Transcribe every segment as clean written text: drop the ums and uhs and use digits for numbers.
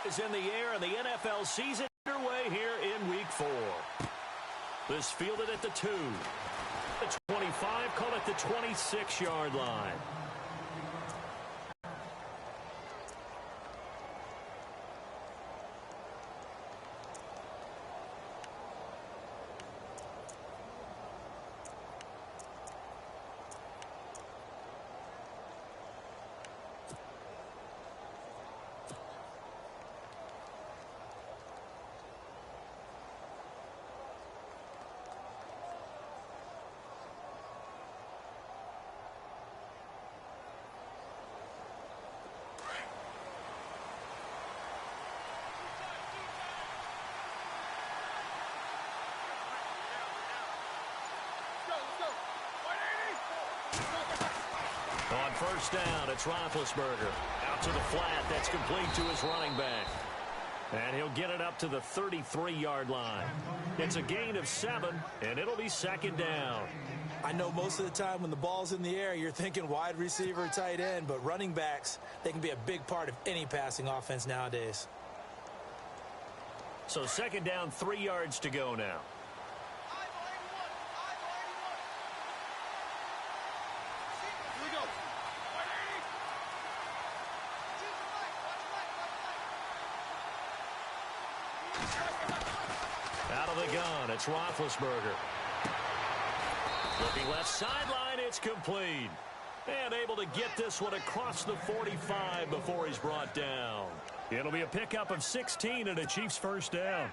Is in the air, and the NFL season underway here in Week 4. This fielded at the 2. The 25, call it the 26-yard line. On first down, it's Roethlisberger. Out to the flat. That's complete to his running back. And he'll get it up to the 33-yard line. It's a gain of 7, and it'll be second down. I know most of the time when the ball's in the air, you're thinking wide receiver, tight end, but running backs, they can be a big part of any passing offense nowadays. So second down, 3 yards to go now. Out of the gun, it's Roethlisberger. Looking left sideline, it's complete. And able to get this one across the 45 before he's brought down. It'll be a pickup of 16 and a Chiefs first down.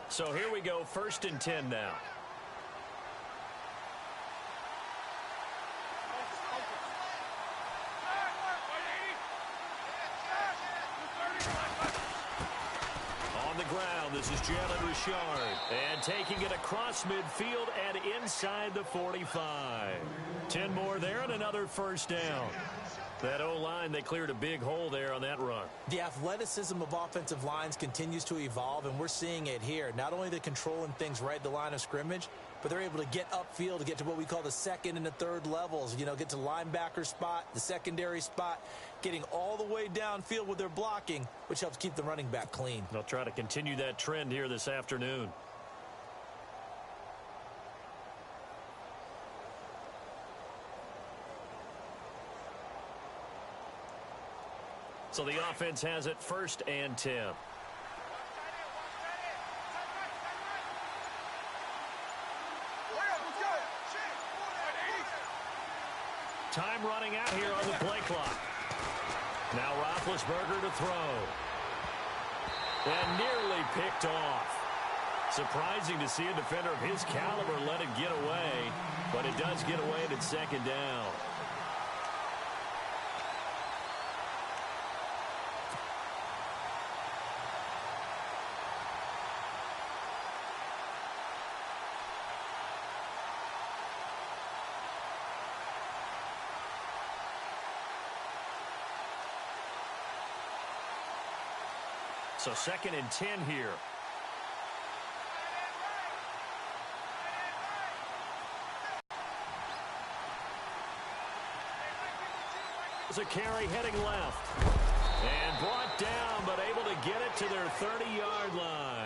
So here we go, 1st and 10 now. This is Jalen Richard. And taking it across midfield and inside the 45. 10 more there and another first down. That O-line, they cleared a big hole there on that run. The athleticism of offensive lines continues to evolve, and we're seeing it here. Not only the controlling things right at the line of scrimmage, but they're able to get upfield to get to what we call the second and the third levels. You know, get to linebacker spot, the secondary spot, getting all the way downfield with their blocking, which helps keep the running back clean. They'll try to continue that trend here this afternoon. So the offense has it 1st and 10. Time running out here on the play clock. Now Roethlisberger to throw. And nearly picked off. Surprising to see a defender of his caliber let it get away, but it does get away and it's second down. So 2nd and 10 here. There's a carry heading left. And brought down, but able to get it to their 30-yard line.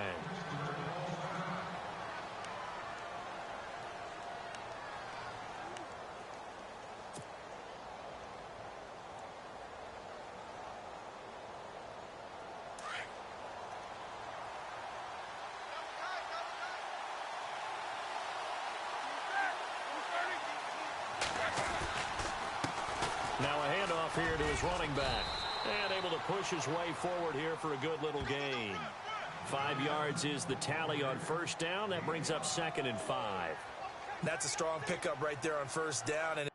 Now a handoff here to his running back. And able to push his way forward here for a good little gain. 5 yards is the tally on first down. That brings up 2nd and 5. That's a strong pickup right there on first down. And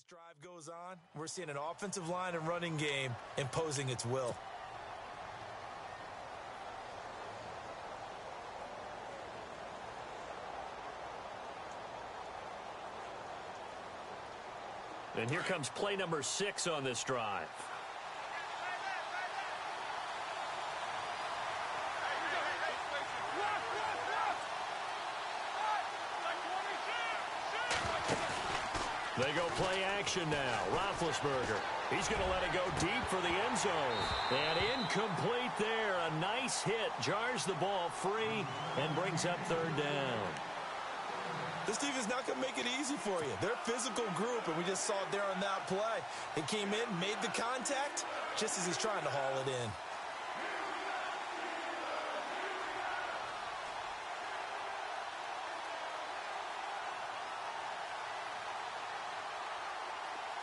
drive goes on, we're seeing an offensive line and running game imposing its will. And here comes play number 6 on this drive. They go play action now. Roethlisberger. He's going to let it go deep for the end zone. And incomplete there. A nice hit. Jars the ball free and brings up third down. This defense is not going to make it easy for you. They're a physical group, and we just saw it there on that play. He came in, made the contact, just as he's trying to haul it in.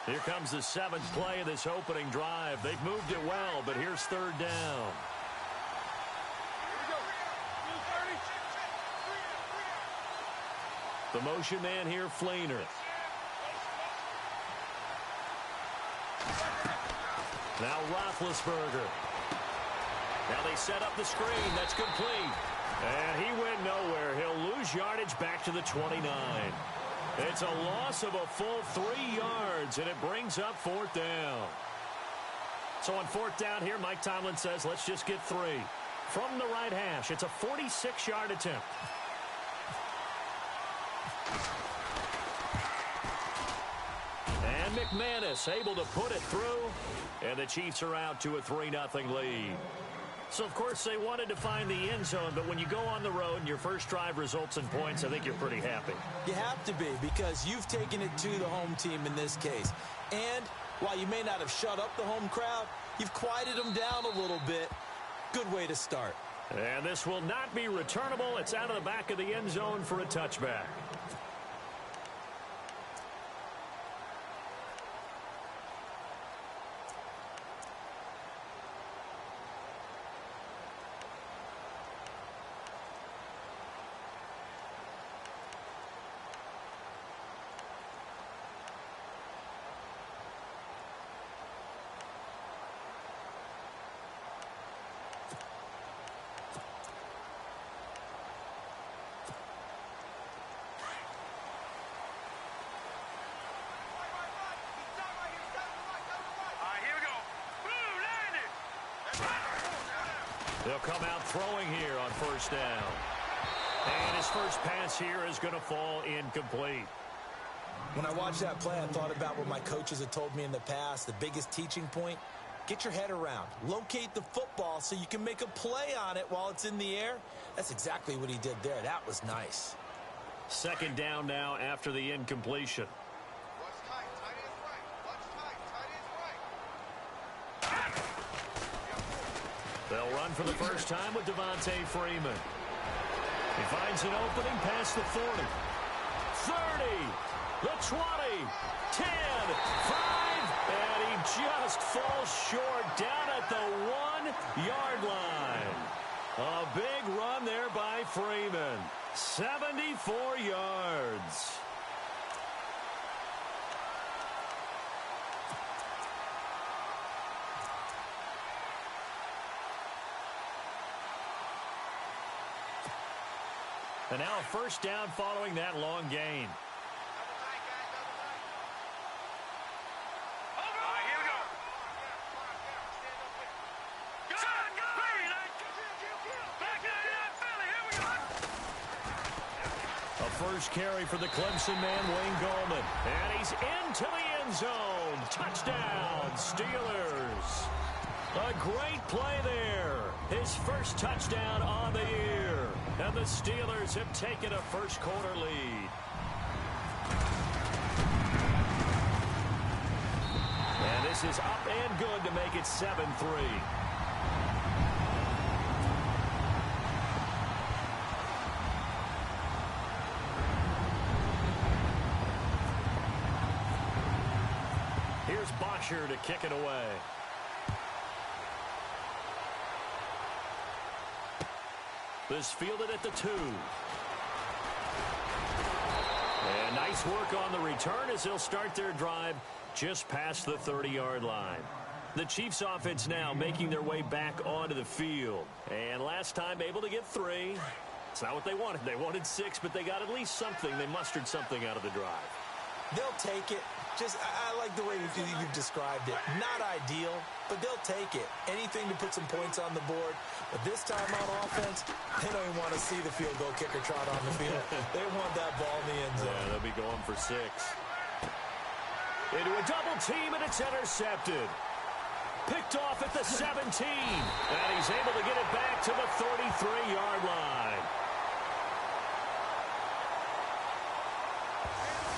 Here comes the 7th play of this opening drive. They've moved it well, but here's third down. The motion man here, Fleener. Now Roethlisberger. Now they set up the screen. That's complete. And he went nowhere. He'll lose yardage back to the 29. It's a loss of a full 3 yards, and it brings up fourth down. So on fourth down here, Mike Tomlin says, let's just get 3. From the right hash, it's a 46-yard attempt. And McManus able to put it through, and the Chiefs are out to a 3-0 lead. So, of course, they wanted to find the end zone, but when you go on the road and your first drive results in points, I think you're pretty happy. You have to be, because you've taken it to the home team in this case. And while you may not have shut up the home crowd, you've quieted them down a little bit. Good way to start. And this will not be returnable. It's out of the back of the end zone for a touchback. They'll come out throwing here on first down. And his first pass here is going to fall incomplete. When I watched that play, I thought about what my coaches had told me in the past. The biggest teaching point, get your head around. Locate the football so you can make a play on it while it's in the air. That's exactly what he did there. That was nice. Second down now after the incompletion. They'll run for the first time with Devontae Freeman. He finds an opening past the 40. 30, the 20, 10, 5, and he just falls short down at the 1-yard line. A big run there by Freeman. 74 yards. And now a first down following that long gain. A first carry for the Clemson man, Wayne Gallman. And he's into the end zone. Touchdown, Steelers. A great play there. His first touchdown on the year. And the Steelers have taken a first quarter lead. And this is up and good to make it 7-3. Here's Bosher to kick it away. This fielded at the 2. And Nice work on the return as they'll start their drive just past the 30-yard line. The Chiefs offense now making their way back onto the field. And last time able to get 3. It's not what they wanted. They wanted 6, but they got at least something. They mustered something out of the drive. They'll take it. I like the way you've described it. Not ideal, but they'll take it. Anything to put some points on the board. But this time on offense, they don't even want to see the field goal kicker trot on the field. They want that ball in the end zone. Yeah, they'll be going for 6. Into a double team, and it's intercepted. Picked off at the 17. And he's able to get it back to the 33-yard line.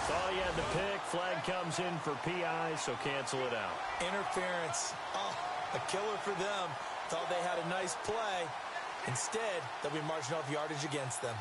All you had to pick. Flag comes in for PI, so cancel it out. Interference. Oh, a killer for them. Thought they had a nice play. Instead, they'll be marching off yardage against them.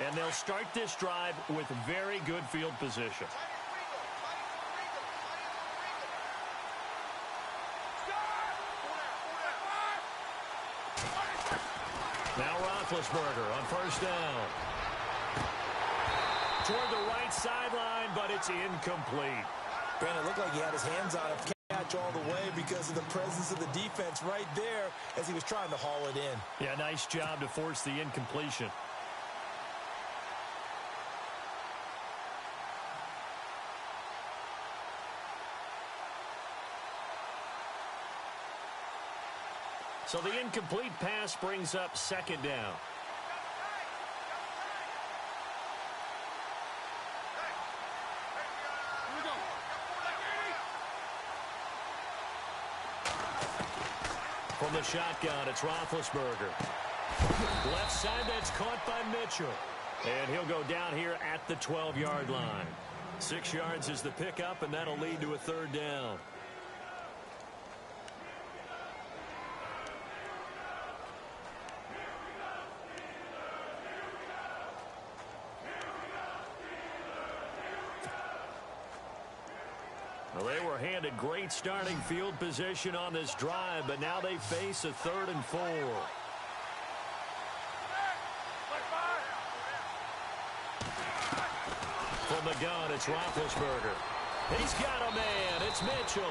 And they'll start this drive with very good field position. Now Roethlisberger on first down. Toward the right sideline, but it's incomplete. Brandon, it looked like he had his hands on it. Catch all the way because of the presence of the defense right there as he was trying to haul it in. Yeah, nice job to force the incompletion. So the incomplete pass brings up second down. From the shotgun, it's Roethlisberger. Left side, that's caught by Mitchell. And he'll go down here at the 12-yard line. 6 yards is the pickup, and that'll lead to a third down. Well, they were handed great starting field position on this drive, but now they face a 3rd and 4. From the gun, it's Roethlisberger. He's got a man. It's Mitchell.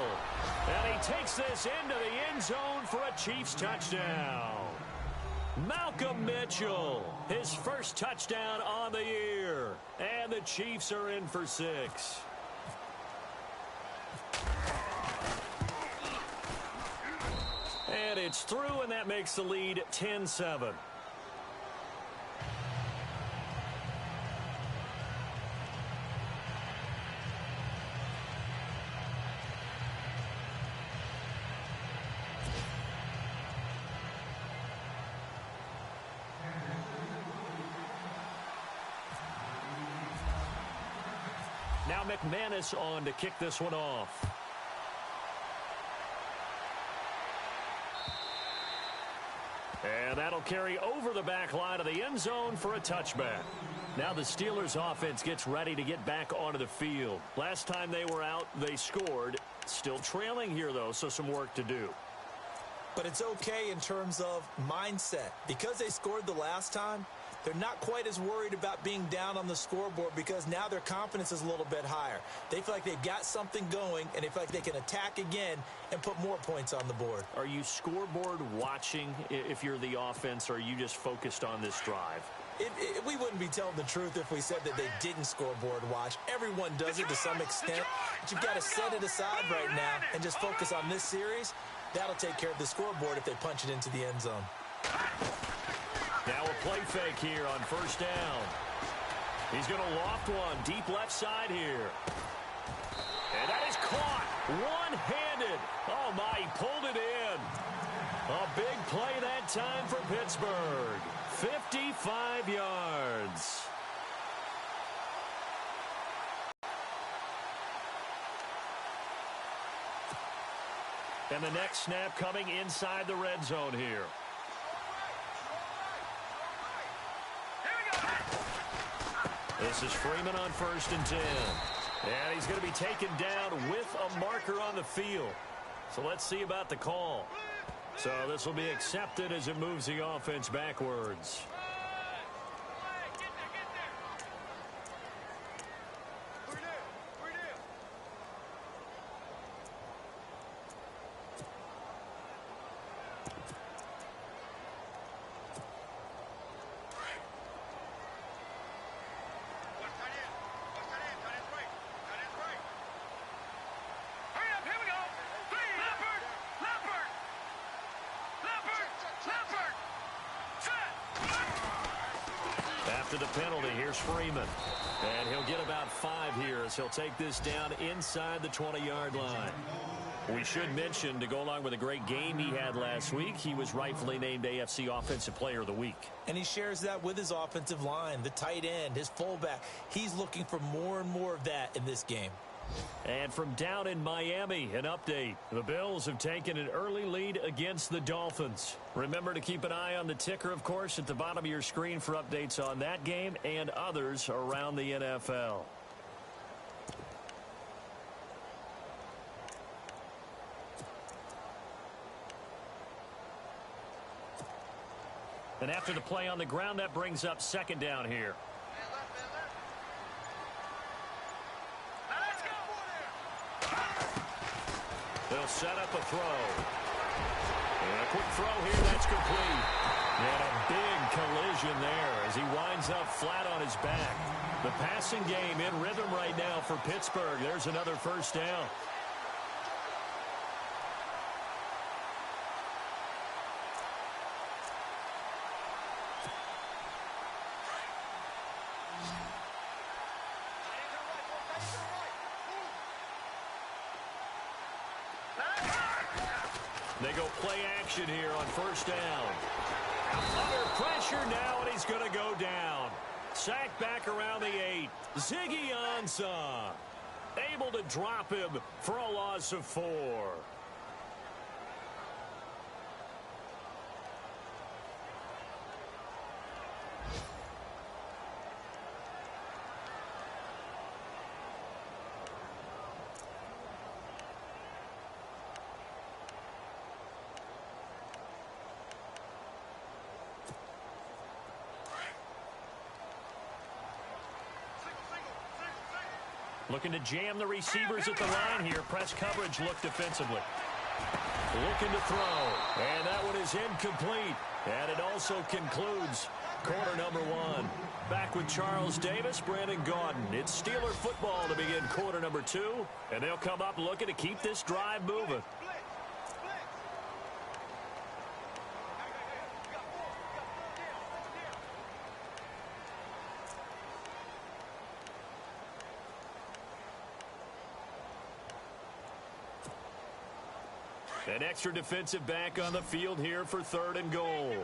And he takes this into the end zone for a Chiefs touchdown. Malcolm Mitchell, his first touchdown on the year. And the Chiefs are in for 6. And it's through, and that makes the lead 10-7. Now McManus on to kick this one off. And that'll carry over the back line of the end zone for a touchback. Now the Steelers offense gets ready to get back onto the field. Last time they were out, they scored. Still trailing here, though, so some work to do. But it's okay in terms of mindset. Because they scored the last time, they're not quite as worried about being down on the scoreboard because now their confidence is a little bit higher. They feel like they've got something going, and they feel like they can attack again and put more points on the board. Are you scoreboard watching if you're the offense, or are you just focused on this drive? We wouldn't be telling the truth if we said that they didn't scoreboard watch. Everyone does it to some extent, but you've got to set it aside right now and just focus on this series. That'll take care of the scoreboard if they punch it into the end zone. Now a play fake here on first down. He's going to loft one deep left side here. And that is caught one-handed. Oh, my, he pulled it in. A big play that time for Pittsburgh. 55 yards. And the next snap coming inside the red zone here. This is Freeman on 1st and 10. And he's going to be taken down with a marker on the field. So let's see about the call. So this will be accepted as it moves the offense backwards. After the penalty, here's Freeman. And he'll get about 5 here as he'll take this down inside the 20-yard line. We should mention, to go along with a great game he had last week, he was rightfully named AFC Offensive Player of the Week. And he shares that with his offensive line, the tight end, his fullback. He's looking for more and more of that in this game. And from down in Miami, an update. The Bills have taken an early lead against the Dolphins. Remember to keep an eye on the ticker, of course, at the bottom of your screen for updates on that game and others around the NFL. And after the play on the ground, that brings up 2nd down here. They'll set up a throw. And a quick throw here, that's complete. And a big collision there as he winds up flat on his back. The passing game in rhythm right now for Pittsburgh. There's another 1st down. They go play action here on 1st down. Under pressure now, and he's going to go down. Sacked back around the 8. Ziggy Ansah able to drop him for a loss of 4. Looking to jam the receivers at the line here. Press coverage look defensively. Looking to throw. And that one is incomplete. And it also concludes quarter number 1. Back with Charles Davis, Brandon Gaudin. It's Steeler football to begin quarter number 2. And they'll come up looking to keep this drive moving. An extra defensive back on the field here for 3rd and goal.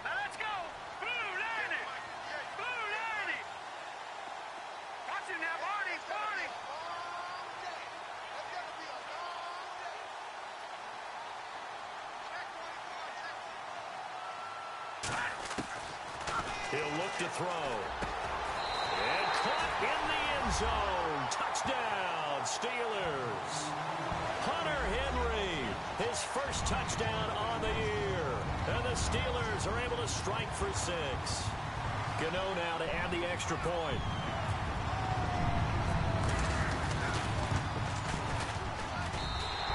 Let's go! Blue 90! Blue 90! Watch it now, Barney! Barney! He'll look to throw. And caught in the end zone. Touchdown, Steelers. Hunter Henry, his 1st touchdown on the year. And the Steelers are able to strike for 6. Gano now to add the extra point.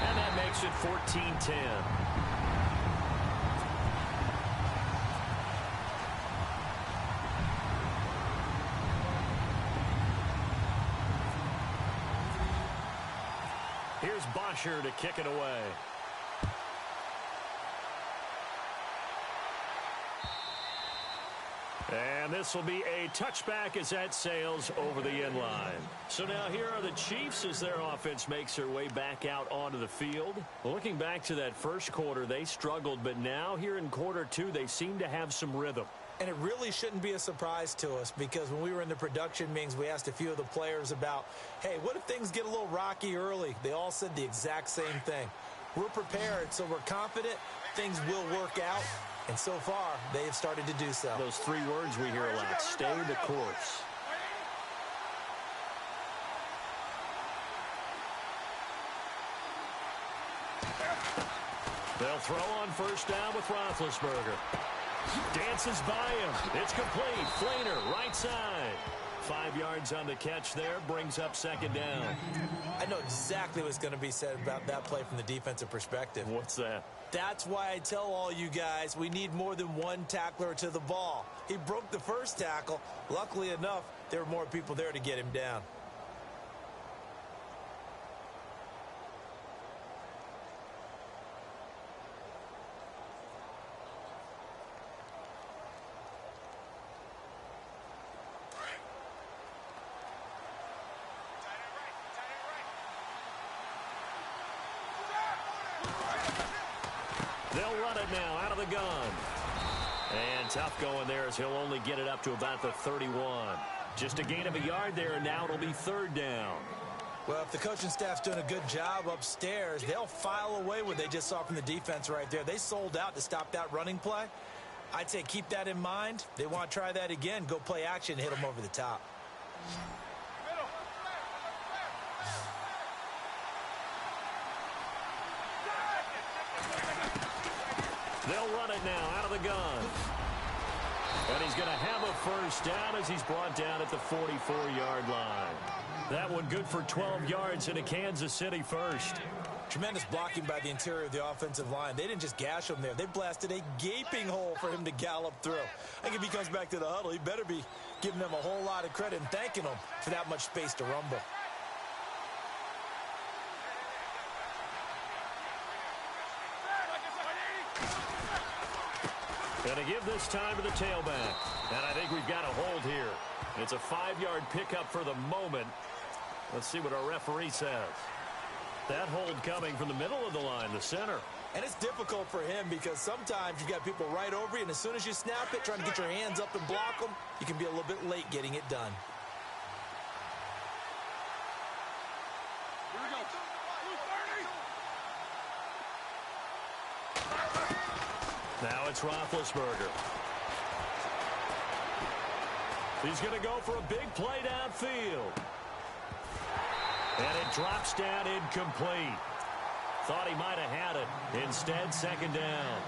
And that makes it 14-10. Here's Bosher to kick it away. And this will be a touchback as that sails over the end line. So now here are the Chiefs as their offense makes their way back out onto the field. Looking back to that first quarter, they struggled, but now here in quarter two, they seem to have some rhythm. And it really shouldn't be a surprise to us because when we were in the production meetings, we asked a few of the players about, hey, what if things get a little rocky early? They all said the exact same thing. We're prepared, so we're confident things will work out. And so far, they have started to do so. Those three words we hear a lot, stay the course. They'll throw on first down with Roethlisberger. Dances by him. It's complete. Flainer, right side. 5 yards on the catch there, brings up second down. I know exactly what's going to be said about that play from the defensive perspective. What's that? That's why I tell all you guys we need more than one tackler to the ball. He broke the first tackle. Luckily enough, there were more people there to get him down. They'll run it now out of the gun. And tough going there as he'll only get it up to about the 31. Just a gain of a yard there, and now it'll be third down. Well, if the coaching staff's doing a good job upstairs, they'll file away what they just saw from the defense right there. They sold out to stop that running play. I'd say keep that in mind. They want to try that again. Go play action, hit them over the top. They'll run it now out of the gun. And he's going to have a first down as he's brought down at the 44-yard line. That one good for 12 yards in a Kansas City first. Tremendous blocking by the interior of the offensive line. They didn't just gash him there. They blasted a gaping hole for him to gallop through. I think if he comes back to the huddle, he better be giving them a whole lot of credit and thanking them for that much space to rumble. Going to give this time to the tailback. And I think we've got a hold here. It's a 5-yard pickup for the moment. Let's see what our referee says. That hold coming from the middle of the line, the center. And it's difficult for him because sometimes you've got people right over you, and as soon as you snap it, trying to get your hands up and block them, you can be a little bit late getting it done. Now it's Roethlisberger. He's going to go for a big play downfield. And it drops down incomplete. Thought he might have had it. Instead, second down.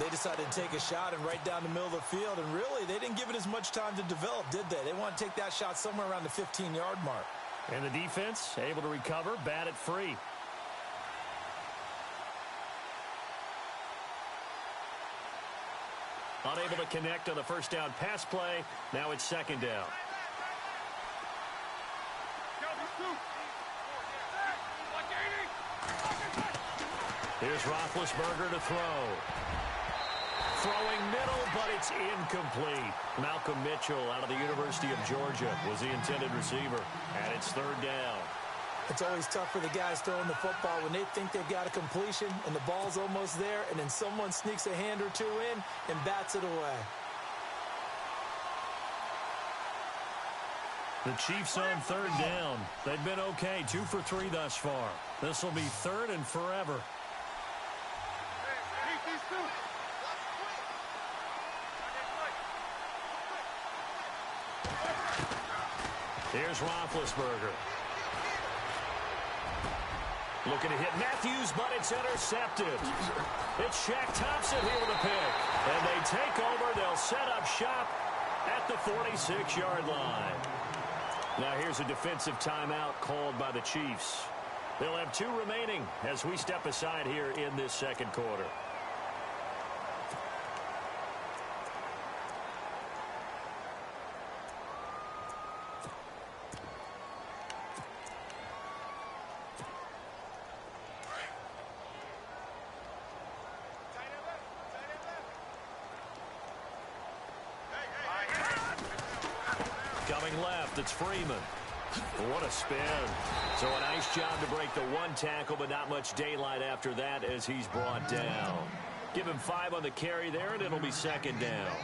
They decided to take a shot and right down the middle of the field, and really, they didn't give it as much time to develop, did they? They want to take that shot somewhere around the 15-yard mark. And the defense able to recover, bat it free. Unable to connect on the first down pass play. Now it's second down. Here's Roethlisberger to throw. Throwing middle, but it's incomplete. Malcolm Mitchell out of the University of Georgia was the intended receiver. And it's third down. It's always tough for the guys throwing the football when they think they've got a completion and the ball's almost there, and then someone sneaks a hand or two in and bats it away. The Chiefs on third down. They've been okay, 2 for 3 thus far. This will be third and forever. Here's Roethlisberger. Looking to hit Matthews, but it's intercepted. It's Shaq Thompson here with a pick. And they take over. They'll set up shop at the 46-yard line. Now here's a defensive timeout called by the Chiefs. They'll have 2 remaining as we step aside here in this second quarter. Coming left, it's Freeman. What a spin. So a nice job to break the one tackle, but not much daylight after that as he's brought down. Give him 5 on the carry there, and it'll be second down.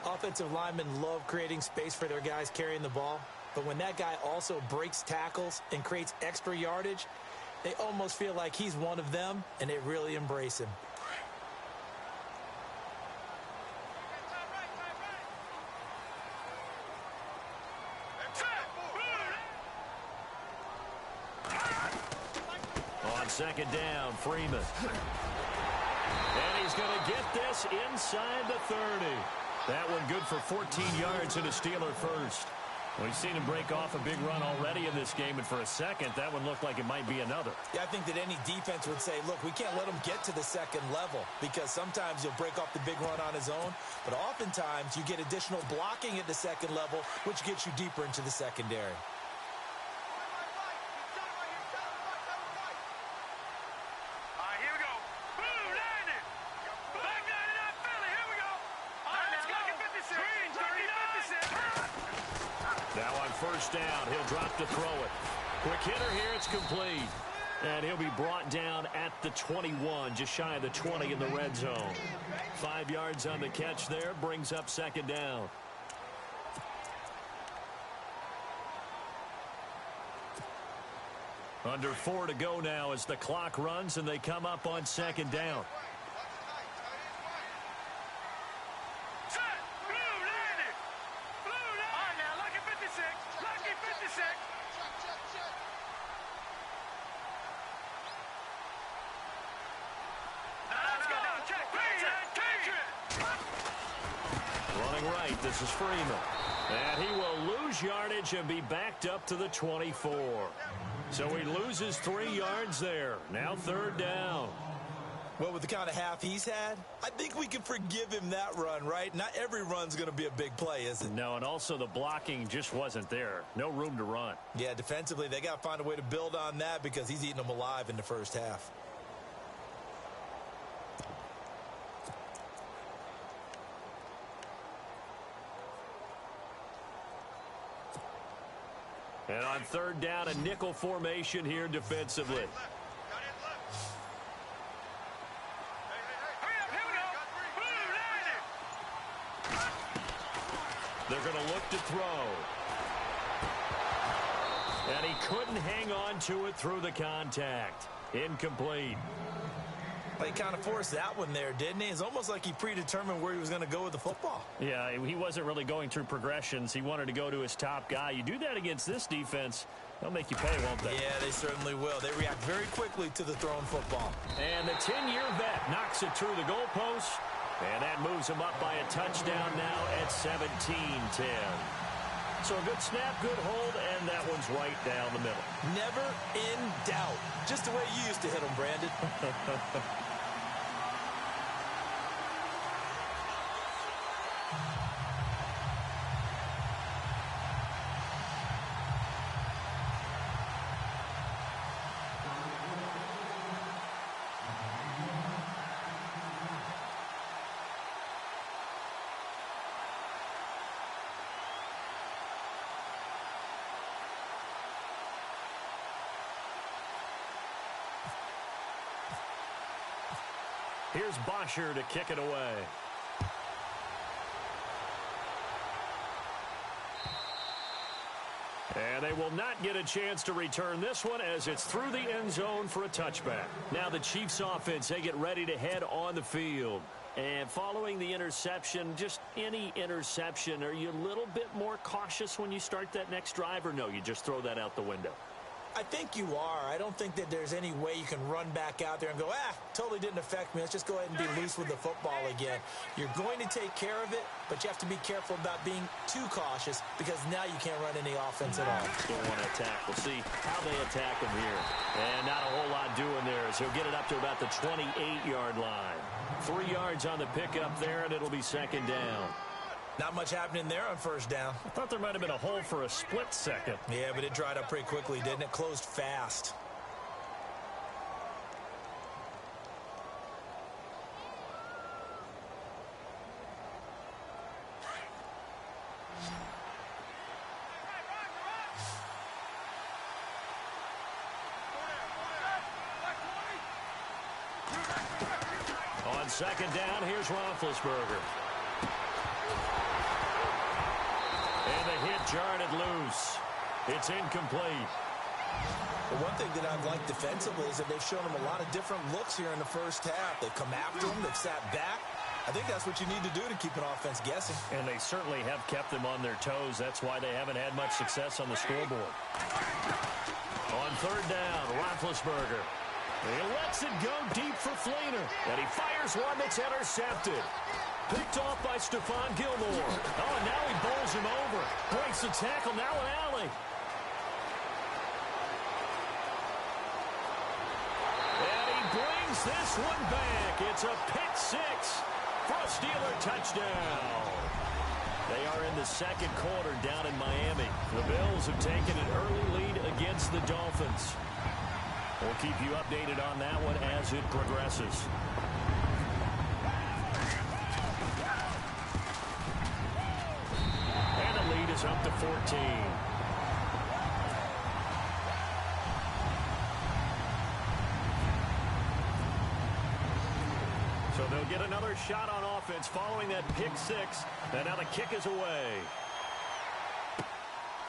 Offensive linemen love creating space for their guys carrying the ball, but when that guy also breaks tackles and creates extra yardage, they almost feel like he's one of them, and they really embrace him. On second down, Freeman. And he's going to get this inside the 30. That one good for 14 yards and a Steeler first. Well, we've seen him break off a big run already in this game, and for a second, that one looked like it might be another. Yeah, I think that any defense would say, look, we can't let him get to the second level because sometimes he'll break off the big run on his own, but oftentimes you get additional blocking at the second level, which gets you deeper into the secondary. First down, he'll drop to throw it. Quick hitter here, it's complete. And he'll be brought down at the 21, just shy of the 20 in the red zone. 5 yards on the catch there, brings up second down. Under 4 to go now as the clock runs and they come up on second down. This is Freeman. And he will lose yardage and be backed up to the 24. So he loses 3 yards there. Now third down. Well, with the kind of half he's had, I think we can forgive him that run, right? Not every run's going to be a big play, is it? No, and also the blocking just wasn't there. No room to run. Yeah, defensively, they got to find a way to build on that because he's eating them alive in the first half. And on third down, a nickel formation here defensively. They're going to look to throw. And he couldn't hang on to it through the contact. Incomplete. He kind of forced that one there, didn't he? It's almost like he predetermined where he was going to go with the football. Yeah, he wasn't really going through progressions. He wanted to go to his top guy. You do that against this defense, they'll make you pay, won't they? Yeah, they certainly will. They react very quickly to the thrown football. And the 10-year vet knocks it through the goalpost, and that moves him up by a touchdown now at 17-10. So a good snap, good hold, and that one's right down the middle. Never in doubt. Just the way you used to hit them, Brandon. Here's Bosher to kick it away. And they will not get a chance to return this one as it's through the end zone for a touchback. Now the Chiefs offense, they get ready to head on the field. And following the interception, just any interception, are you a little bit more cautious when you start that next drive, or no, you just throw that out the window? I think you are. I don't think that there's any way you can run back out there and go, totally didn't affect me. Let's just go ahead and be loose with the football again. You're going to take care of it, but you have to be careful about being too cautious because now you can't run any offense at all. Don't want to attack. We'll see how they attack him here. And not a whole lot doing there as he'll get it up to about the 28-yard line. 3 yards on the pickup there, and it'll be second down. Not much happening there on first down. I thought there might have been a hole for a split second. Yeah, but it dried up pretty quickly, didn't it? Closed fast. Second down, here's Roethlisberger. And the hit jarred it loose. It's incomplete. The one thing that I've liked defensively is that they've shown him a lot of different looks here in the first half. They've come after him. They've sat back. I think that's what you need to do to keep an offense guessing. And they certainly have kept them on their toes. That's why they haven't had much success on the scoreboard. On third down, Roethlisberger. He lets it go deep for Fleener. And he fires one that's intercepted. Picked off by Stephon Gilmore. Oh, and now he bowls him over. Breaks the tackle. Now an alley. And he brings this one back. It's a pick six for a Steeler touchdown. They are in the second quarter down in Miami. The Bills have taken an early lead against the Dolphins. We'll keep you updated on that one as it progresses. And the lead is up to 14. So they'll get another shot on offense following that pick six. And now the kick is away.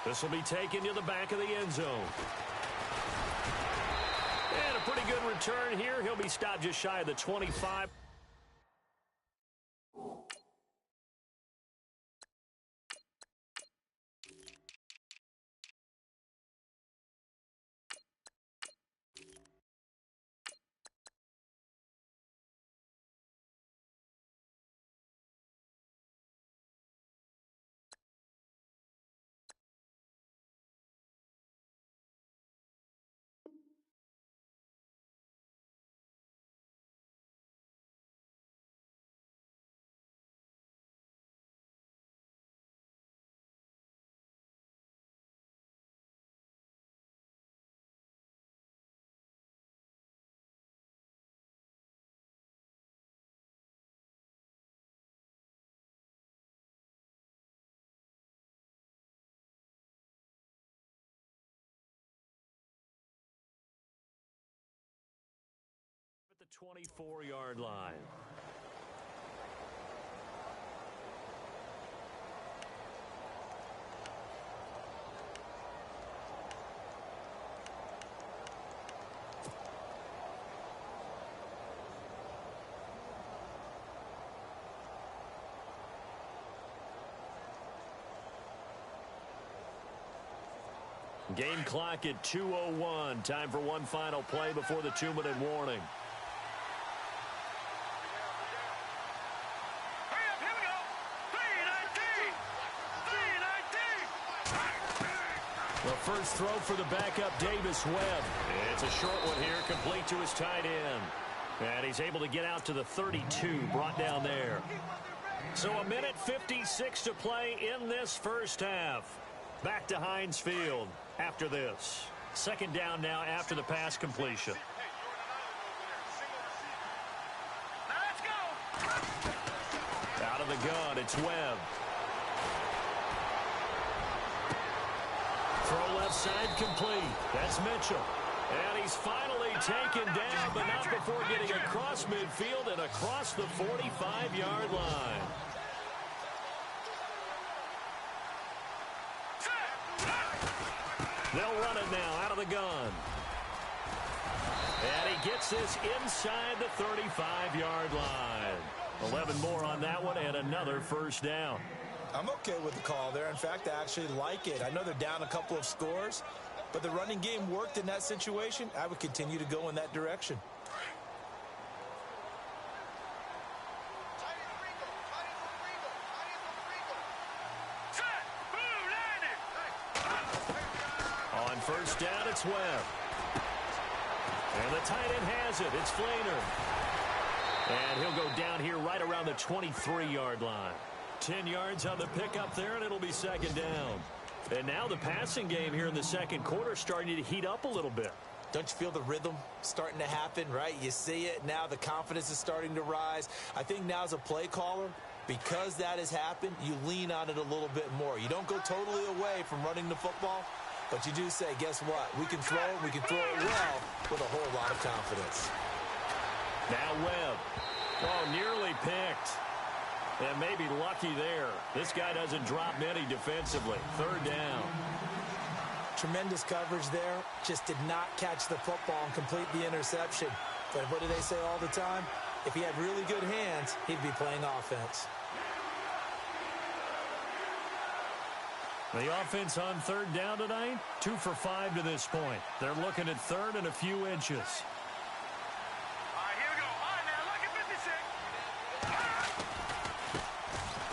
This will be taken to the back of the end zone. And a pretty good return here. He'll be stopped just shy of the 25. The 24-yard line. Game clock at 2:01. Time for one final play before the 2-minute warning. The first throw for the backup, Davis Webb. It's a short one here, complete to his tight end. And he's able to get out to the 32, brought down there. So a minute 56 to play in this first half. Back to Heinz Field after this. Second down now after the pass completion. Out of the gun, it's Webb. Throw left side complete. That's Mitchell. And he's finally taken down, but not before getting across midfield and across the 45-yard line. They'll run it now out of the gun. And he gets this inside the 35-yard line. 11 more on that one and another first down. I'm okay with the call there. In fact, I actually like it. I know they're down a couple of scores, but the running game worked in that situation. I would continue to go in that direction. On first down, it's Webb. And the tight end has it. It's Fleener. And he'll go down here right around the 23-yard line. 10 yards on the pickup there, and it'll be second down. And now the passing game here in the second quarter starting to heat up a little bit. Don't you feel the rhythm starting to happen, right? You see it. Now the confidence is starting to rise. I think now as a play caller, because that has happened, you lean on it a little bit more. You don't go totally away from running the football, but you do say, guess what? We can throw it well with a whole lot of confidence. Now Webb. Oh, nearly picked. And maybe lucky there. This guy doesn't drop many defensively. Third down. Tremendous coverage there. Just did not catch the football and complete the interception. But what do they say all the time? If he had really good hands, he'd be playing offense. The offense on third down tonight, 2 for 5 to this point. They're looking at third and a few inches. All right, here we go. All right, now, look at 56.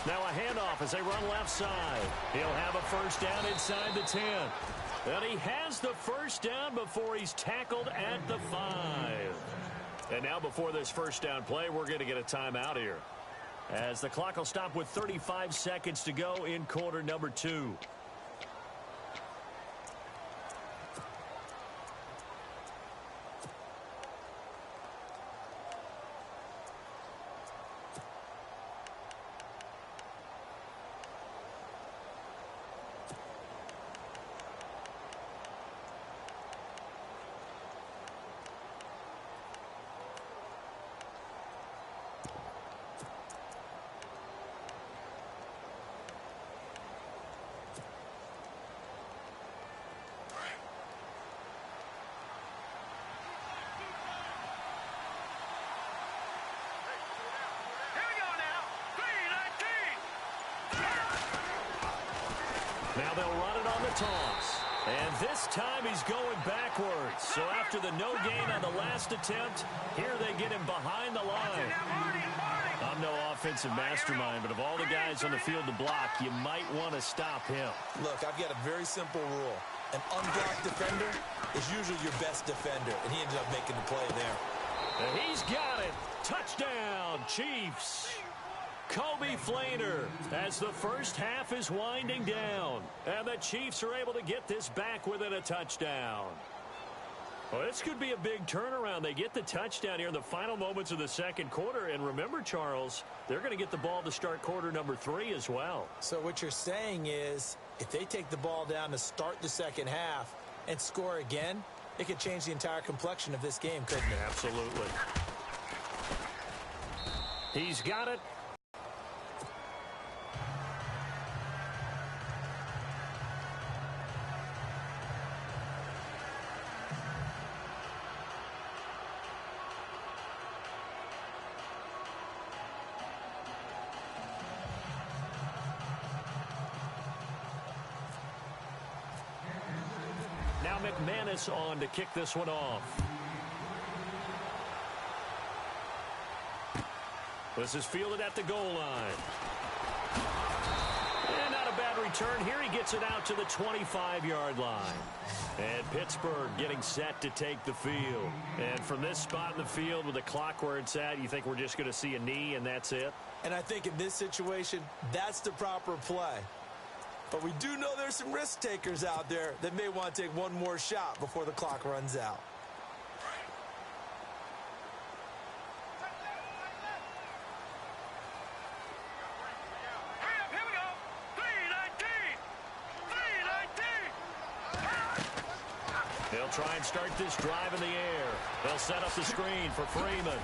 Now a handoff as they run left side. He'll have a first down inside the 10. And he has the first down before he's tackled at the 5. And now before this first down play, we're going to get a timeout here, as the clock will stop with 35 seconds to go in quarter number 2. Now they'll run it on the toss. And this time he's going backwards. So after the no gain on the last attempt, here they get him behind the line. I'm no offensive mastermind, but of all the guys on the field to block, you might want to stop him. Look, I've got a very simple rule. An unblocked defender is usually your best defender, and he ended up making the play there. And he's got it. Touchdown, Chiefs. Kobe Flainer as the first half is winding down. And the Chiefs are able to get this back within a touchdown. Well, this could be a big turnaround. They get the touchdown here in the final moments of the second quarter. And remember, Charles, they're going to get the ball to start quarter number 3 as well. So what you're saying is if they take the ball down to start the second half and score again, it could change the entire complexion of this game, couldn't it? Absolutely. He's got it. Now McManus on to kick this one off. This is fielded at the goal line. And not a bad return here. He gets it out to the 25-yard line. And Pittsburgh getting set to take the field. And from this spot in the field with the clock where it's at, you think we're just going to see a knee and that's it? And I think in this situation, that's the proper play. But we do know there's some risk takers out there that may want to take one more shot before the clock runs out. Here we go. 3-19. They'll try and start this drive in the air. They'll set up the screen for Freeman.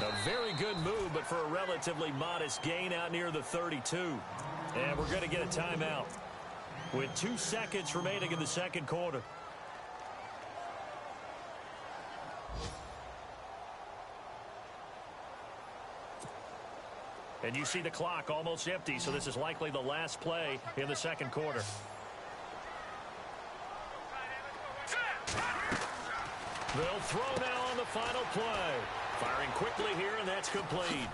A very good move, but for a relatively modest gain out near the 32. And we're going to get a timeout with 2 seconds remaining in the second quarter. And you see the clock almost empty, so this is likely the last play in the second quarter. They'll throw now on the final play. Firing quickly here, and that's complete.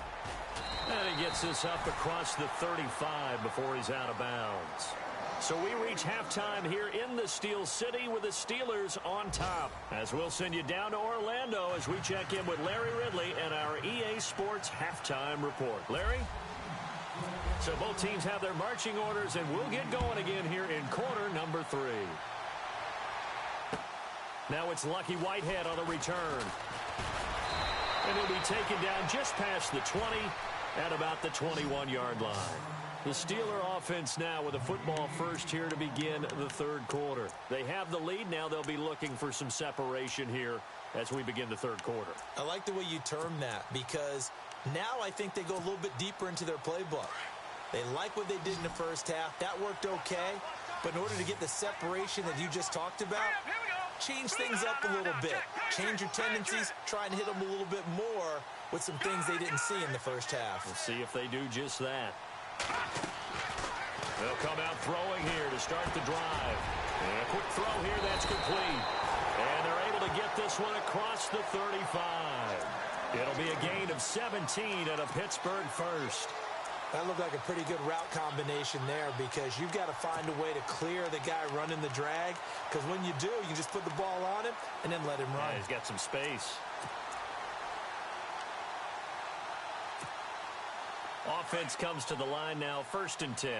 And he gets this up across the 35 before he's out of bounds. So we reach halftime here in the Steel City with the Steelers on top. As we'll send you down to Orlando as we check in with Larry Ridley and our EA Sports halftime report. Larry? So both teams have their marching orders, and we'll get going again here in quarter number 3. Now it's Lucky Whitehead on the return. And he'll be taken down just past the 20 at about the 21-yard line. The Steeler offense now with a football first here to begin the third quarter. They have the lead. Now they'll be looking for some separation here as we begin the third quarter. I like the way you term that, because Now I think they go a little bit deeper into their playbook. They like what they did in the first half. That worked okay. But in order to get the separation that you just talked about, change things up a little bit. Change your tendencies. Try and hit them a little bit more with some things they didn't see in the first half. We'll see if they do just that. They'll come out throwing here to start the drive. And a quick throw here that's complete. And they're able to get this one across the 35. It'll be a gain of 17 and a Pittsburgh first. That looked like a pretty good route combination there because you've got to find a way to clear the guy running the drag, because when you do, you can just put the ball on him and then let him run. Yeah, he's got some space. Offense comes to the line now, 1st and 10.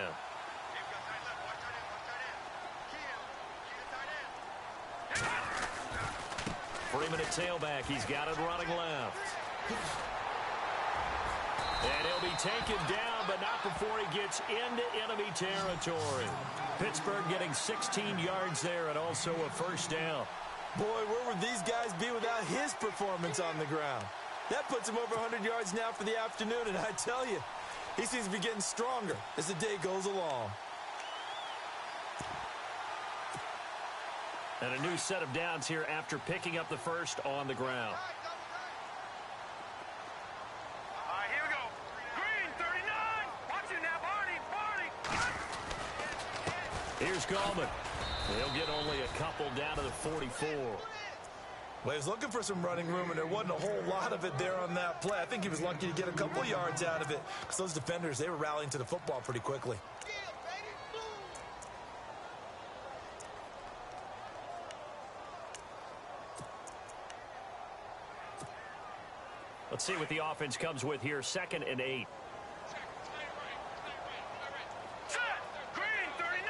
Freeman at tailback. He's got it running left. And he'll be taken down, but not before he gets into enemy territory. Pittsburgh getting 16 yards there and also a first down. Boy, where would these guys be without his performance on the ground? That puts him over 100 yards now for the afternoon, and I tell you, he seems to be getting stronger as the day goes along. And a new set of downs here after picking up the first on the ground. All right, here we go. Green, 39. Watch it now, Barney. Here's Gallman. They'll get only a couple down to the 44. Well, he was looking for some running room, and there wasn't a whole lot of it there on that play. I think he was lucky to get a couple yards out of it because those defenders, they were rallying to the football pretty quickly. Let's see what the offense comes with here. 2nd and 8. Set. Green, 39.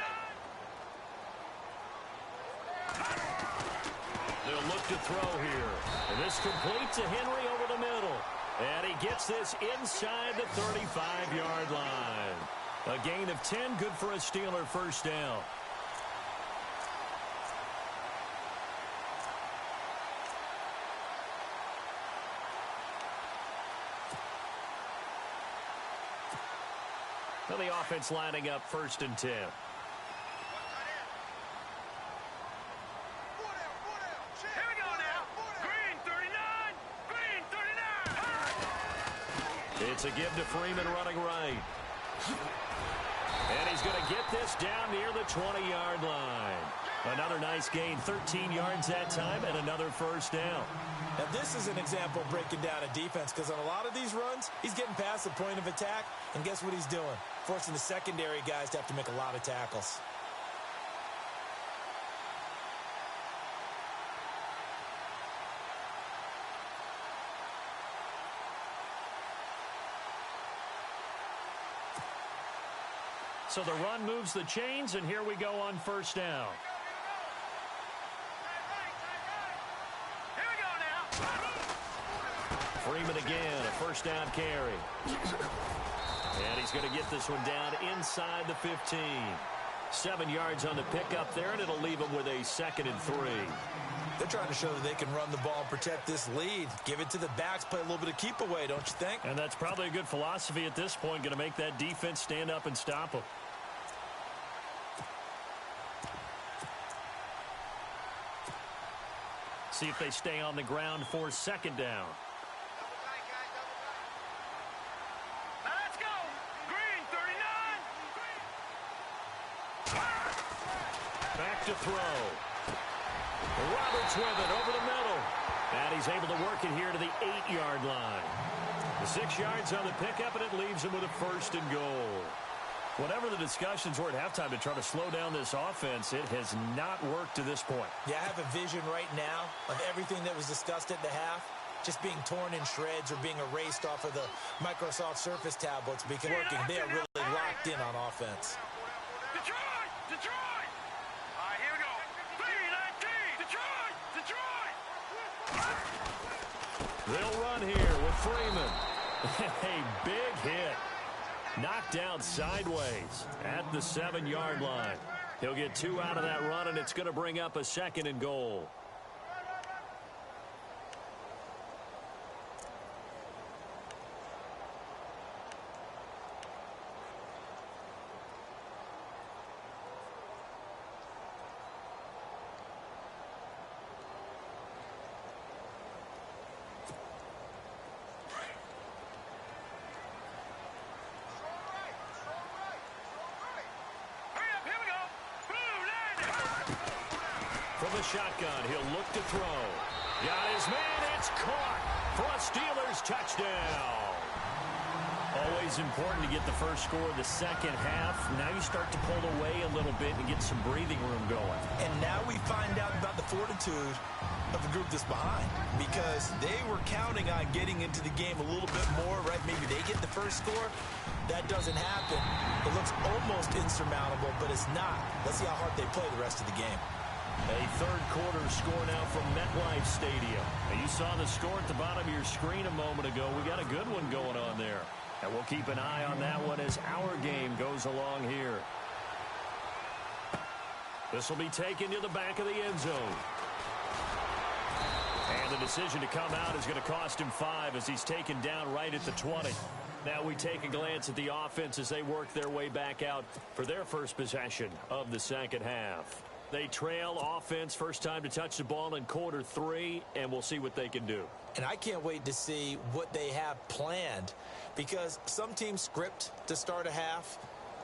They'll look to throw here. And this completes to Henry over the middle. And he gets this inside the 35-yard line. A gain of 10, good for a Steeler first down. Well, the offense lining up 1st and 10. Here we go now. Green, 39. Green, 39. It's a give to Freeman running right. And he's going to get this down near the 20-yard line. Another nice gain, 13 yards that time, and another first down. Now, this is an example of breaking down a defense because on a lot of these runs, he's getting past the point of attack, and guess what he's doing? Forcing the secondary guys to have to make a lot of tackles. So the run moves the chains, and here we go on first down. Here we go now. Freeman again, a first down carry. And he's going to get this one down inside the 15. 7 yards on the pickup there, and it'll leave him with a 2nd and 3. They're trying to show that they can run the ball and protect this lead. Give it to the backs, play a little bit of keep away, don't you think? And that's probably a good philosophy at this point, going to make that defense stand up and stop them. See if they stay on the ground for 2nd down. Now let's go. Green, 39. Back to throw. Roberts with it over the middle. And he's able to work it here to the 8-yard line. The 6 yards on the pickup, and it leaves him with a 1st and goal. Whatever the discussions were at halftime to try to slow down this offense, it has not worked to this point. Yeah, I have a vision right now of everything that was discussed at the half just being torn in shreds or being erased off of the Microsoft Surface tablets because working. They are really locked in on offense. Detroit! Detroit! All right, here we go. 3-19. Detroit! Detroit! They'll run here with Freeman. A big hit. Knocked down sideways at the 7-yard line. He'll get 2 out of that run, and it's going to bring up a 2nd and goal. of the shotgun. He'll look to throw. Got his man. It's caught for a Steelers touchdown. Always important to get the first score of the second half. Now you start to pull away a little bit and get some breathing room going. And now we find out about the fortitude of the group that's behind, because they were counting on getting into the game a little bit more, right? Maybe they get the first score. That doesn't happen. It looks almost insurmountable, but it's not. Let's see how hard they play the rest of the game. A third quarter score now from MetLife Stadium. Now you saw the score at the bottom of your screen a moment ago. We got a good one going on there. And we'll keep an eye on that one as our game goes along here. This will be taken to the back of the end zone. And the decision to come out is going to cost him 5 as he's taken down right at the 20. Now we take a glance at the offense as they work their way back out for their first possession of the second half. They trail offense, first time to touch the ball in quarter 3, and we'll see what they can do. And I can't wait to see what they have planned, because some teams script to start a half.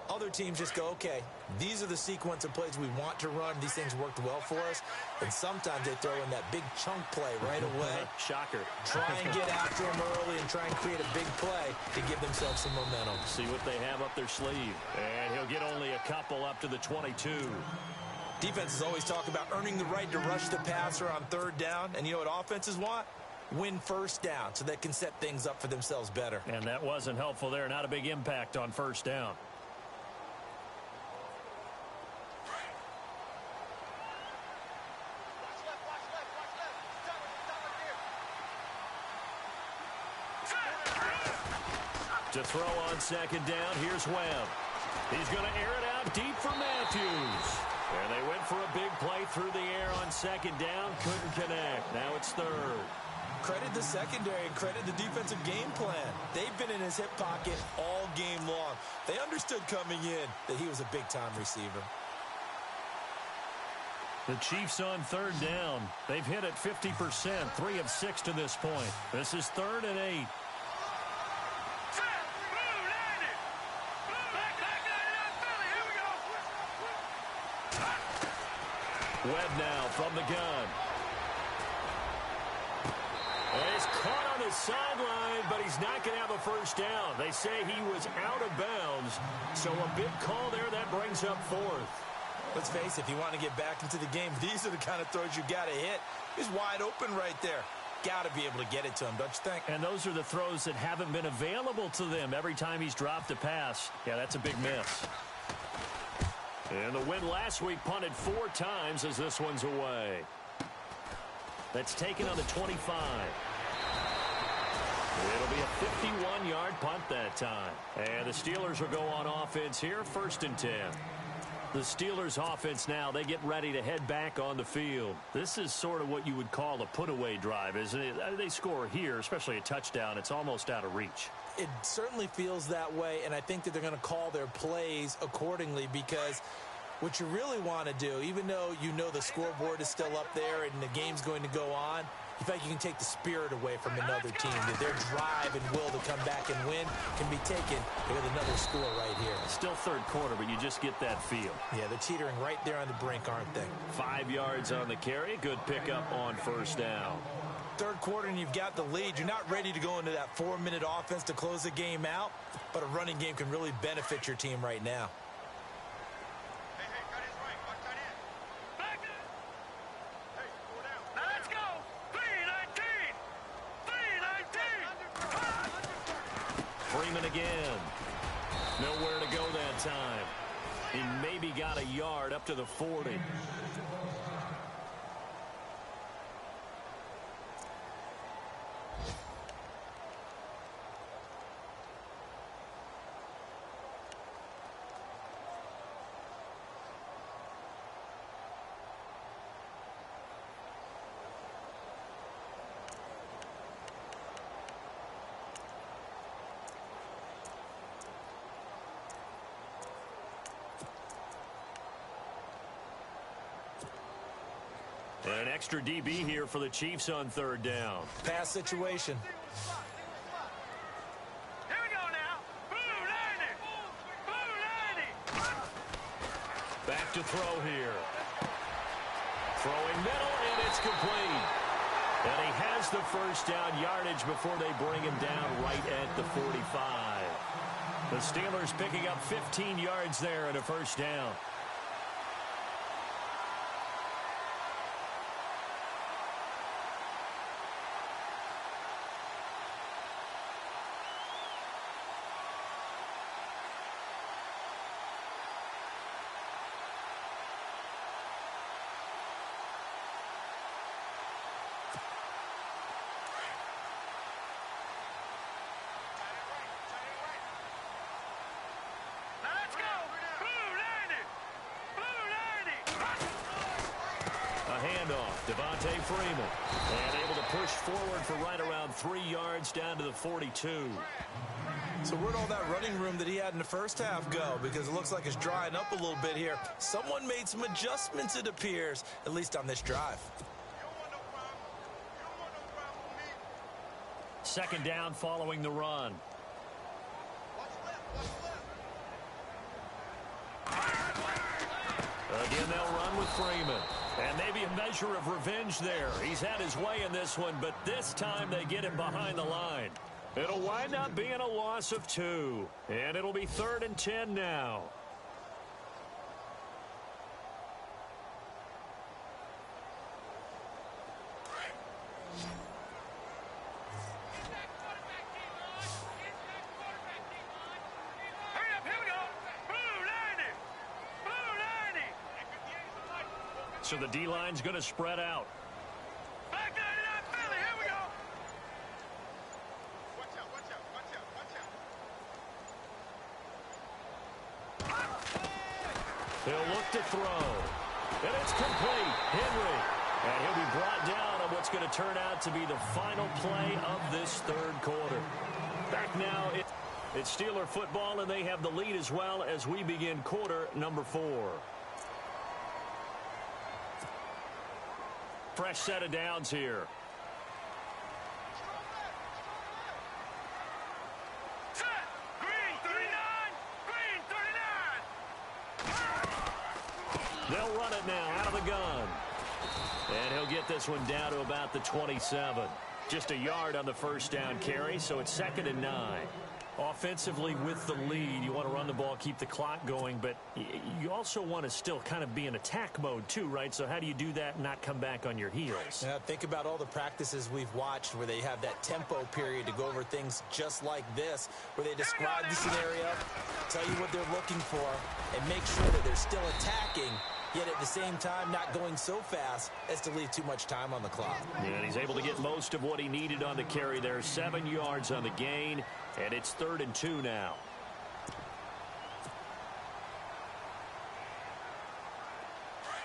Other teams just go, okay, these are the sequence of plays we want to run. These things worked well for us. And sometimes they throw in that big chunk play right away. Shocker. Try and get after them early and try and create a big play to give themselves some momentum. See what they have up their sleeve. And he'll get only a couple up to the 22. Defenses always talk about earning the right to rush the passer on third down. And you know what offenses want? Win first down so they can set things up for themselves better. And that wasn't helpful there. Not a big impact on first down. To throw on second down, here's Webb. He's going to air it out deep for Matthews. And they went for a big play through the air on second down. Couldn't connect. Now it's third. Credit the secondary and credit the defensive game plan. They've been in his hip pocket all game long. They understood coming in that he was a big-time receiver. The Chiefs on third down. They've hit it 50%, 3 of 6 to this point. This is 3rd and 8. Webb now from the gun. And he's caught on the sideline, but he's not going to have a first down. They say he was out of bounds, so a big call there that brings up 4th. Let's face it, if you want to get back into the game, these are the kind of throws you got to hit. He's wide open right there. Got to be able to get it to him, don't you think? And those are the throws that haven't been available to them every time he's dropped a pass. Yeah, that's a big miss. And the win last week punted 4 times as this one's away. That's taken on the 25. It'll be a 51-yard punt that time. And the Steelers will go on offense here, 1st and 10. The Steelers offense now, they get ready to head back on the field. This is sort of what you would call a put-away drive, isn't it? They score here, especially a touchdown. It's almost out of reach. It certainly feels that way, and I think that they're going to call their plays accordingly, because what you really want to do, even though you know the scoreboard is still up there and the game's going to go on, you think you can take the spirit away from another team, that their drive and will to come back and win can be taken with another score right here. Still 3rd quarter, but you just get that feel. Yeah, they're teetering right there on the brink, aren't they? 5 yards on the carry. Good pickup on first down. 3rd quarter and you've got the lead. You're not ready to go into that 4-minute offense to close the game out, but a running game can really benefit your team right now. Freeman again. Nowhere to go that time. He maybe got a yard up to the 40. An extra DB here for the Chiefs on 3rd down. Pass situation. Here we go now. Boo, 90. Back to throw here. Throwing middle, and it's complete. And he has the first down yardage before they bring him down right at the 45. The Steelers picking up 15 yards there and a first down. Freeman, and able to push forward for right around 3 yards down to the 42. So where'd all that running room that he had in the first half go? Because it looks like it's drying up a little bit here. Someone made some adjustments, it appears, at least on this drive. Second down following the run. Again, they'll run with Freeman. And maybe a measure of revenge there. He's had his way in this one, but this time they get him behind the line. It'll wind up being a loss of 2. And it'll be 3rd and 10 now. So the D-line's going to spread out. Back 99 Philly, here we go. Watch out. He'll look to throw. And it's complete. Henry. And he'll be brought down on what's going to turn out to be the final play of this third quarter. Back now, it's Steeler football, and they have the lead as well as we begin quarter number 4. Fresh set of downs here. Set. Green 39. Green 39. They'll run it now out of the gun. And he'll get this one down to about the 27. Just a yard on the first down carry, so it's 2nd and 9. Offensively with the lead, you want to run the ball, keep the clock going, but you also want to still kind of be in attack mode too, right? So how do you do that and not come back on your heels? Now, think about all the practices we've watched where they have that tempo period to go over things just like this, where they describe the scenario, tell you what they're looking for, and make sure that they're still attacking, yet at the same time not going so fast as to leave too much time on the clock. Yeah, and he's able to get most of what he needed on the carry there. 7 yards on the gain, and it's 3rd and 2 now.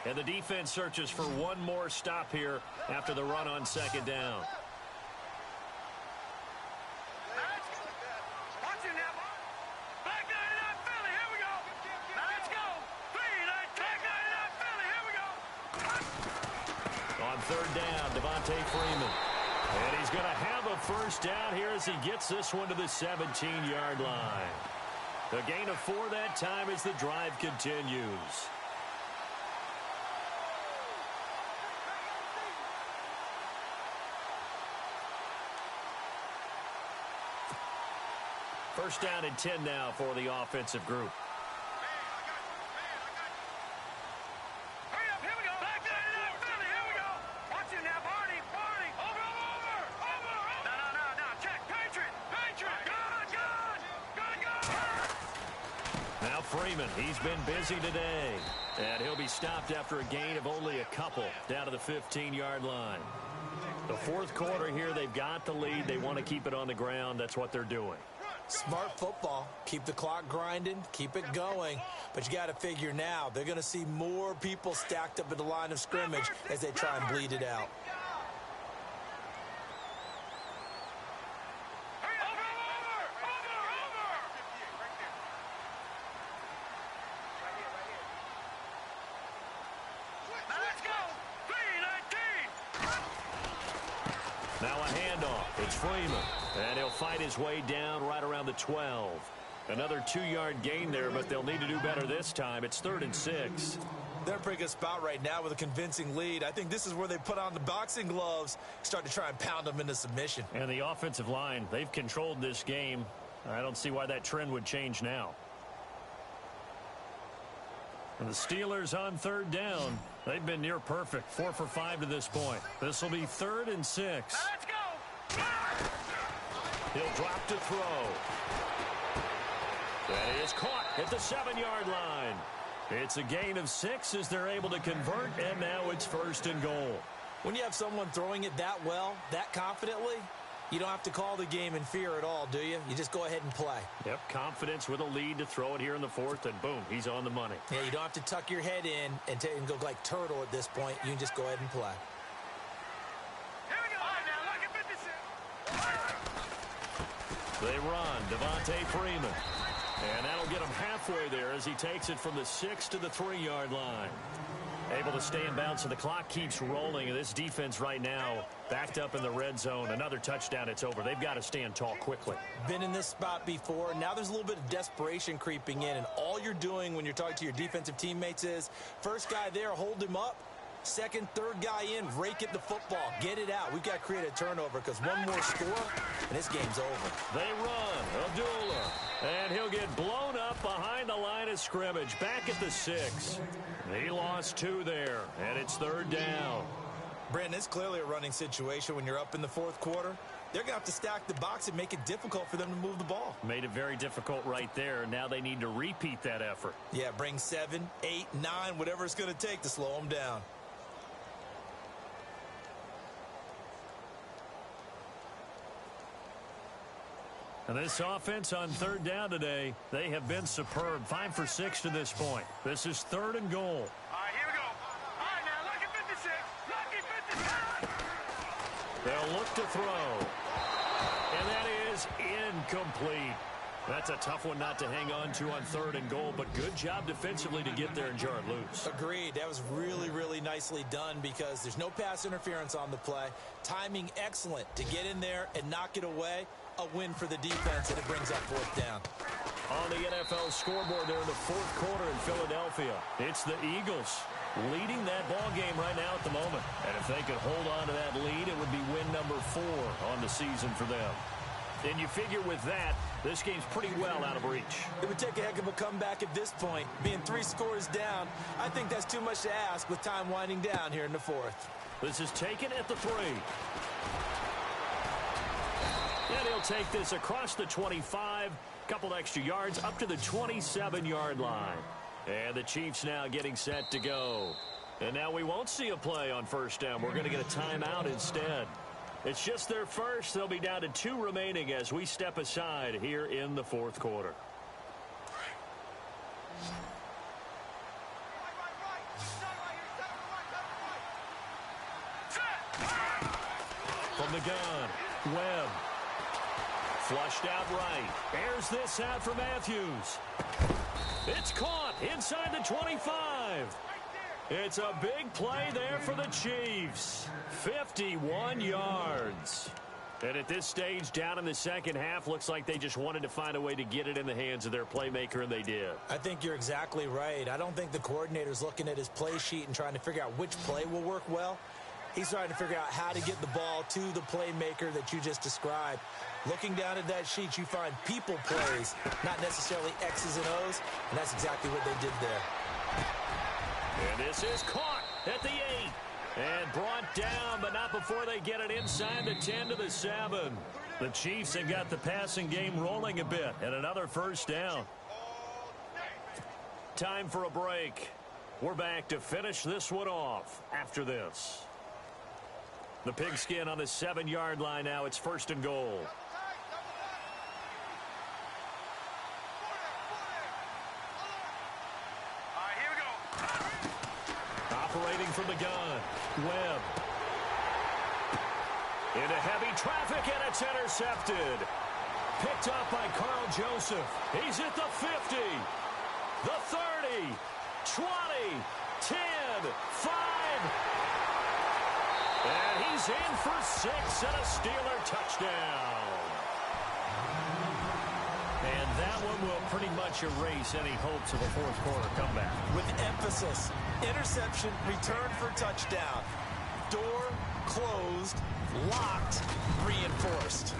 And the defense searches for one more stop here after the run on 2nd down. Freeman. And he's going to have a first down here as he gets this one to the 17-yard line. A gain of 4 that time as the drive continues. First down and 10 now for the offensive group. Freeman, he's been busy today. And he'll be stopped after a gain of only a couple down to the 15-yard line. The fourth quarter here, they've got the lead. They want to keep it on the ground. That's what they're doing. Smart football. Keep the clock grinding. Keep it going. But you got to figure now, they're going to see more people stacked up at the line of scrimmage as they try and bleed it out. Now a handoff. It's Freeman. And he'll fight his way down right around the 12. Another 2-yard gain there, but they'll need to do better this time. It's 3rd and 6. They're in a pretty good spot right now with a convincing lead. I think this is where they put on the boxing gloves, start to try and pound them into submission. And the offensive line, they've controlled this game. I don't see why that trend would change now. And the Steelers on third down. They've been near perfect. 4 for 5 to this point. This will be 3rd and 6. Let's go. He'll drop to throw. That is caught at the 7-yard line. It's a gain of 6 as they're able to convert, and now it's 1st and goal. When you have someone throwing it that well, that confidently, you don't have to call the game in fear at all, do you? You just go ahead and play. Yep, confidence with a lead to throw it here in the 4th, and boom, he's on the money. Yeah, you don't have to tuck your head in and go like turtle at this point. You can just go ahead and play. Here we go. All right, now, look at 56. They run, Devontae Freeman. And that'll get him halfway there as he takes it from the 6 to the 3-yard line. Able to stay in bounds, so the clock keeps rolling. And this defense right now backed up in the red zone. Another touchdown, it's over. They've got to stand tall quickly. Been in this spot before. Now there's a little bit of desperation creeping in. And all you're doing when you're talking to your defensive teammates is, first guy there, hold him up. Second, third guy in, rake at the football. Get it out. We've got to create a turnover because one more score, and this game's over. They run. Abdullah. And he'll get blown up behind the line of scrimmage. Back at the 6. He lost 2 there, and it's 3rd down. Brandon, it's clearly a running situation when you're up in the 4th quarter. They're going to have to stack the box and make it difficult for them to move the ball. Made it very difficult right there. Now they need to repeat that effort. Yeah, bring 7, 8, 9, whatever it's going to take to slow them down. And this offense on 3rd down today, they have been superb. 5 for 6 to this point. This is 3rd and goal. All right, here we go. All right, now, look at 56. Look at 56. They'll look to throw. And that is incomplete. That's a tough one not to hang on to on 3rd and goal, but good job defensively to get there and jar it loose. Agreed. That was really, really nicely done because there's no pass interference on the play. Timing excellent to get in there and knock it away. A win for the defense, and it brings up 4th down. On the NFL scoreboard there in the 4th quarter in Philadelphia, it's the Eagles leading that ball game right now at the moment. And if they could hold on to that lead, it would be win number 4 on the season for them. And you figure with that, this game's pretty well out of reach. It would take a heck of a comeback at this point. Being 3 scores down, I think that's too much to ask with time winding down here in the 4th. This is taken at the 3. And he'll take this across the 25, couple extra yards up to the 27-yard line. And the Chiefs now getting set to go. And now we won't see a play on 1st down. We're going to get a timeout instead. It's just their first. They'll be down to 2 remaining as we step aside here in the 4th quarter. From the gun, Webb. Flushed out right. Airs this out for Matthews. It's caught inside the 25. It's a big play there for the Chiefs. 51 yards. And at this stage, down in the second half, looks like they just wanted to find a way to get it in the hands of their playmaker, and they did. I think you're exactly right. I don't think the coordinator's looking at his play sheet and trying to figure out which play will work well. He's trying to figure out how to get the ball to the playmaker that you just described. Looking down at that sheet, you find people plays, not necessarily X's and O's, and that's exactly what they did there. And this is caught at the 8. And brought down, but not before they get it inside the 10 to the 7. The Chiefs have got the passing game rolling a bit, and another 1st down. Time for a break. We're back to finish this one off after this. The pigskin on the 7-yard line now. It's 1st and goal. Operating from the gun, Webb. Into heavy traffic, and it's intercepted. Picked up by Carl Joseph. He's at the 50, the 30, 20, 10, 5. And he's in for 6 and a Steeler touchdown. And that one will pretty much erase any hopes of a 4th quarter comeback. With emphasis. Interception, return for touchdown. Door closed, locked, reinforced.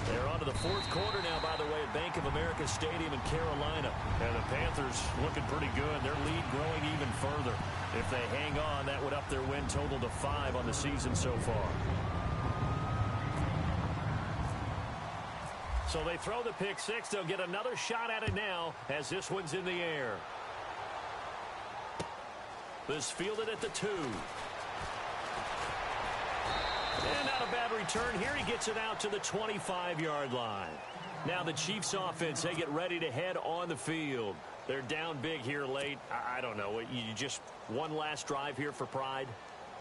They're on to the fourth quarter now, by the way, at Bank of America Stadium in Carolina. And the Panthers looking pretty good. Their lead growing even further. If they hang on, that would up their win total to 5 on the season so far. So they throw the pick six. They'll get another shot at it now as this one's in the air. This fielded at the 2. And not a bad return here. He gets it out to the 25-yard line. Now the Chiefs offense, they get ready to head on the field. They're down big here late. I don't know. You just one last drive here for pride?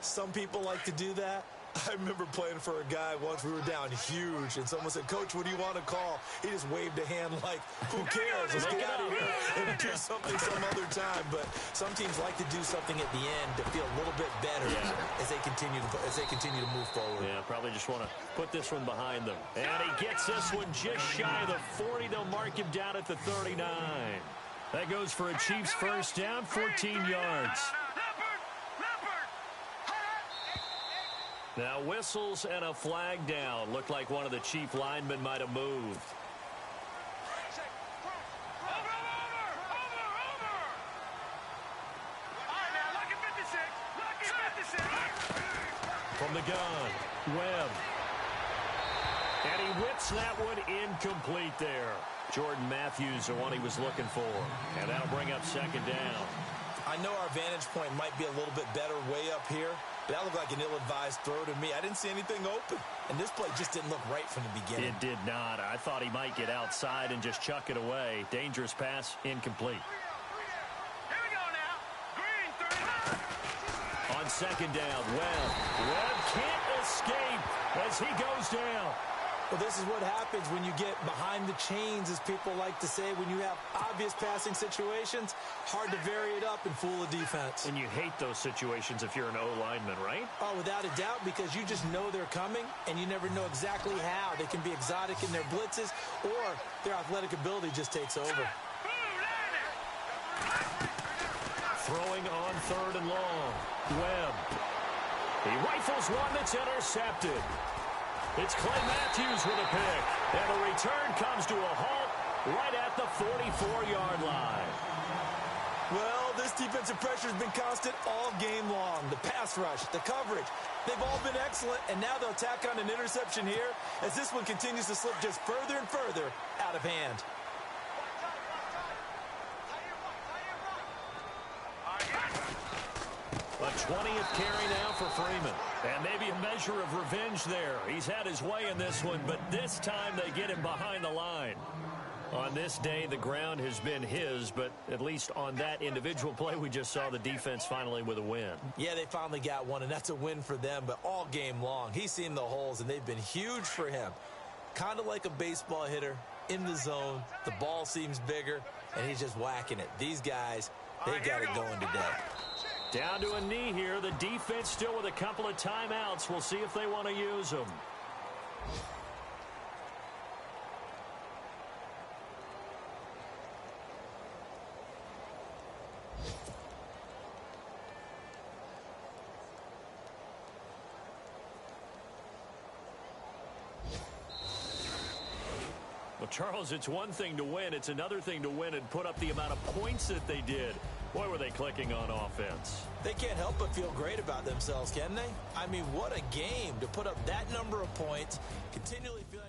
Some people like to do that. I remember playing for a guy once. We were down huge, and someone said, "Coach, what do you want to call?" He just waved a hand like, "Who cares? Let's get out of here and do something some other time." But some teams like to do something at the end to feel a little bit better as they continue to move forward. Yeah, probably just want to put this one behind them. And he gets this one just shy of the 40. They'll mark him down at the 39. That goes for a Chiefs first down, 14 yards. Now whistles and a flag down. Looked like one of the Chief linemen might have moved. From the gun, Webb. And he whips that one incomplete there. Jordan Matthews, the one he was looking for. And that'll bring up second down. I know our vantage point might be a little bit better way up here, but that looked like an ill-advised throw to me. I didn't see anything open, and this play just didn't look right from the beginning. It did not. I thought he might get outside and just chuck it away. Dangerous pass, incomplete. Here we go now. Green, 3. On second down, Webb can't escape as he goes down. Well, this is what happens when you get behind the chains, as people like to say. When you have obvious passing situations, hard to vary it up and fool a defense. And you hate those situations if you're an O-lineman, right? Oh, without a doubt, because you just know they're coming, and you never know exactly how. They can be exotic in their blitzes, or their athletic ability just takes over. Throwing on third and long. Webb. He rifles one that's intercepted. It's Clay Matthews with a pick. And the return comes to a halt right at the 44-yard line. Well, this defensive pressure has been constant all game long. The pass rush, the coverage, they've all been excellent, and now they'll tack on an interception here as this one continues to slip just further and further out of hand. A 20th carry now for Freeman. And maybe a measure of revenge there. He's had his way in this one, but this time they get him behind the line. On this day, the ground has been his, but at least on that individual play, we just saw the defense finally with a win. Yeah, they finally got one, and that's a win for them, but all game long, he's seen the holes, and they've been huge for him. Kind of like a baseball hitter in the zone. The ball seems bigger, and he's just whacking it. These guys, they got it going today. Down to a knee here. The defense still with a couple of timeouts. We'll see if they want to use them. Well, Charles, it's one thing to win. It's another thing to win and put up the amount of points that they did. Boy, were they clicking on offense. They can't help but feel great about themselves, can they? I mean, what a game to put up that number of points, continually feel